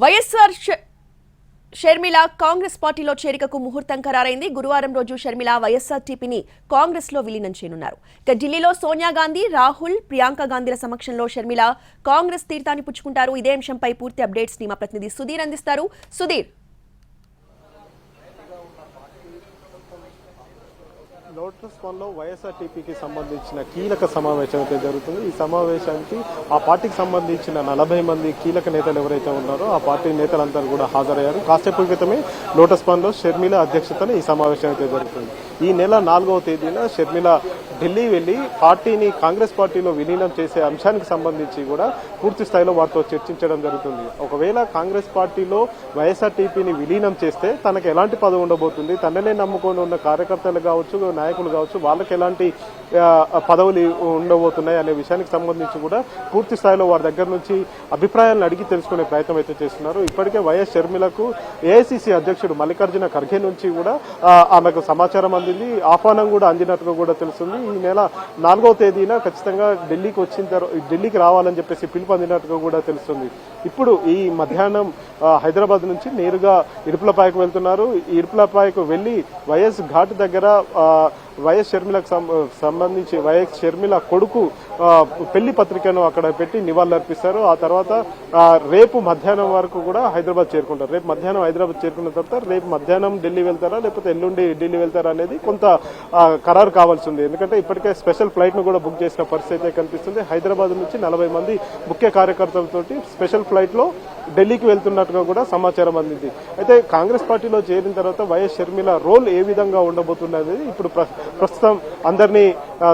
వైఎస్ఆర్ షర్మిల కాంగ్రెస్ పార్టీలో చేరికకు ముహూర్తం ఖరారైంది. గురువారం రోజు షర్మిల వైఎస్ఆర్టీపీని కాంగ్రెస్ లో విలీనం చేయనున్నారు. ఇక ఢిల్లీలో సోనియా గాంధీ, రాహుల్, ప్రియాంక గాంధీల సమక్షంలో షర్మిల కాంగ్రెస్ తీర్థాన్ని పుచ్చుకుంటారు. ఇదే అంశంపై పూర్తి అప్డేట్స్ ని మా ప్రతినిధి సుధీర్ అందిస్తారు. సుధీర్, లోటస్ పాండ్లో వైఎస్ఆర్టీపీకి సంబంధించిన కీలక సమావేశం అయితే జరుగుతుంది. ఈ సమావేశానికి ఆ పార్టీకి సంబంధించిన 40 మంది కీలక నేతలు ఎవరైతే ఉన్నారో ఆ పార్టీ నేతలందరూ కూడా హాజరయ్యారు. కాసేపు క్రితమే లోటస్ పాండ్లో షర్మిల అధ్యక్షతన ఈ సమావేశం అయితే జరుగుతుంది. ఈ నెల 4వ తేదీన షర్మిల ఢిల్లీ వెళ్లి పార్టీని కాంగ్రెస్ పార్టీలో విలీనం చేసే అంశానికి సంబంధించి కూడా పూర్తి స్థాయిలో వారితో చర్చించడం జరుగుతుంది. ఒకవేళ కాంగ్రెస్ పార్టీలో వైఎస్ఆర్టీపీని విలీనం చేస్తే తనకు ఎలాంటి పదవి ఉండబోతుంది, తననే నమ్ముకొని ఉన్న కార్యకర్తలు కావచ్చు, నాయకులు కావచ్చు, వాళ్ళకి ఎలాంటి పదవులు ఉండబోతున్నాయి అనే విషయానికి సంబంధించి కూడా పూర్తి స్థాయిలో వారి దగ్గర నుంచి అభిప్రాయాలను అడిగి తెలుసుకునే ప్రయత్నం అయితే చేస్తున్నారు. ఇప్పటికే వైఎస్ షర్మిలకు ఏఐసీసీ అధ్యక్షుడు మల్లికార్జున ఖర్గే నుంచి కూడా ఆమెకు సమాచారం అందింది, ఆహ్వానం కూడా అందినట్టుగా కూడా తెలుస్తుంది. ఈ నెల 4వ తేదీన ఖచ్చితంగా ఢిల్లీకి రావాలని చెప్పేసి పిలుపు అందినట్టుగా కూడా తెలుస్తుంది. ఇప్పుడు ఈ మధ్యాహ్నం హైదరాబాద్ నుంచి నేరుగా ఇరుపులపాయకు వెళ్తున్నారు. ఈ ఇరుపులపాయకు వెళ్లి వైఎస్ ఘాట్ దగ్గర వైఎస్ షర్మిలకు సంబంధించి వైఎస్ షర్మిల కొడుకు పెళ్లి పత్రికను అక్కడ పెట్టి నివాళులర్పిస్తారు. ఆ తర్వాత రేపు మధ్యాహ్నం వరకు కూడా హైదరాబాద్ చేరుకుంటారు. రేపు మధ్యాహ్నం హైదరాబాద్ చేరుకున్న తర్వాత రేపు మధ్యాహ్నం ఢిల్లీ వెళ్తారా లేకపోతే ఎల్లుండి ఢిల్లీ వెళ్తారా అనేది కొంత ఖరారు కావాల్సి ఉంది. ఎందుకంటే ఇప్పటికే స్పెషల్ ఫ్లైట్ ను కూడా బుక్ చేసిన పరిస్థితి అయితే కనిపిస్తుంది. హైదరాబాద్ నుంచి 40 మంది ముఖ్య కార్యకర్తలతోటి స్పెషల్ ఫ్లైట్ లో ఢిల్లీకి వెళ్తున్నట్టుగా కూడా సమాచారం అందింది. అయితే కాంగ్రెస్ పార్టీలో చేరిన తర్వాత వైఎస్ షర్మిల రోల్ ఏ విధంగా ఉండబోతుంది అనేది ఇప్పుడు ప్రస్తుతం అందరినీ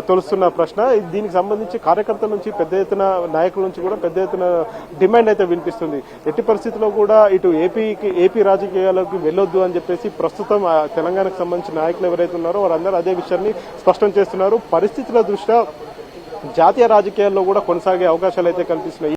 తొలుస్తున్న ప్రశ్న. దీనికి సంబంధించి కార్యకర్తల నుంచి పెద్ద ఎత్తున, నాయకుల నుంచి కూడా పెద్ద ఎత్తున డిమాండ్ అయితే వినిపిస్తుంది. ఎట్టి పరిస్థితుల్లో కూడా ఇటు ఏపీ రాజకీయాలకు వెళ్లొద్దు అని చెప్పేసి ప్రస్తుతం తెలంగాణకు సంబంధించిన నాయకులు ఎవరైతే ఉన్నారో వారందరూ అదే విషయాన్ని స్పష్టం చేస్తున్నారు. పరిస్థితుల దృష్ట్యా జాతీయ రాజకీయాల్లో కూడా కొనసాగే అవకాశాలు అయితే కనిపిస్తున్నాయి.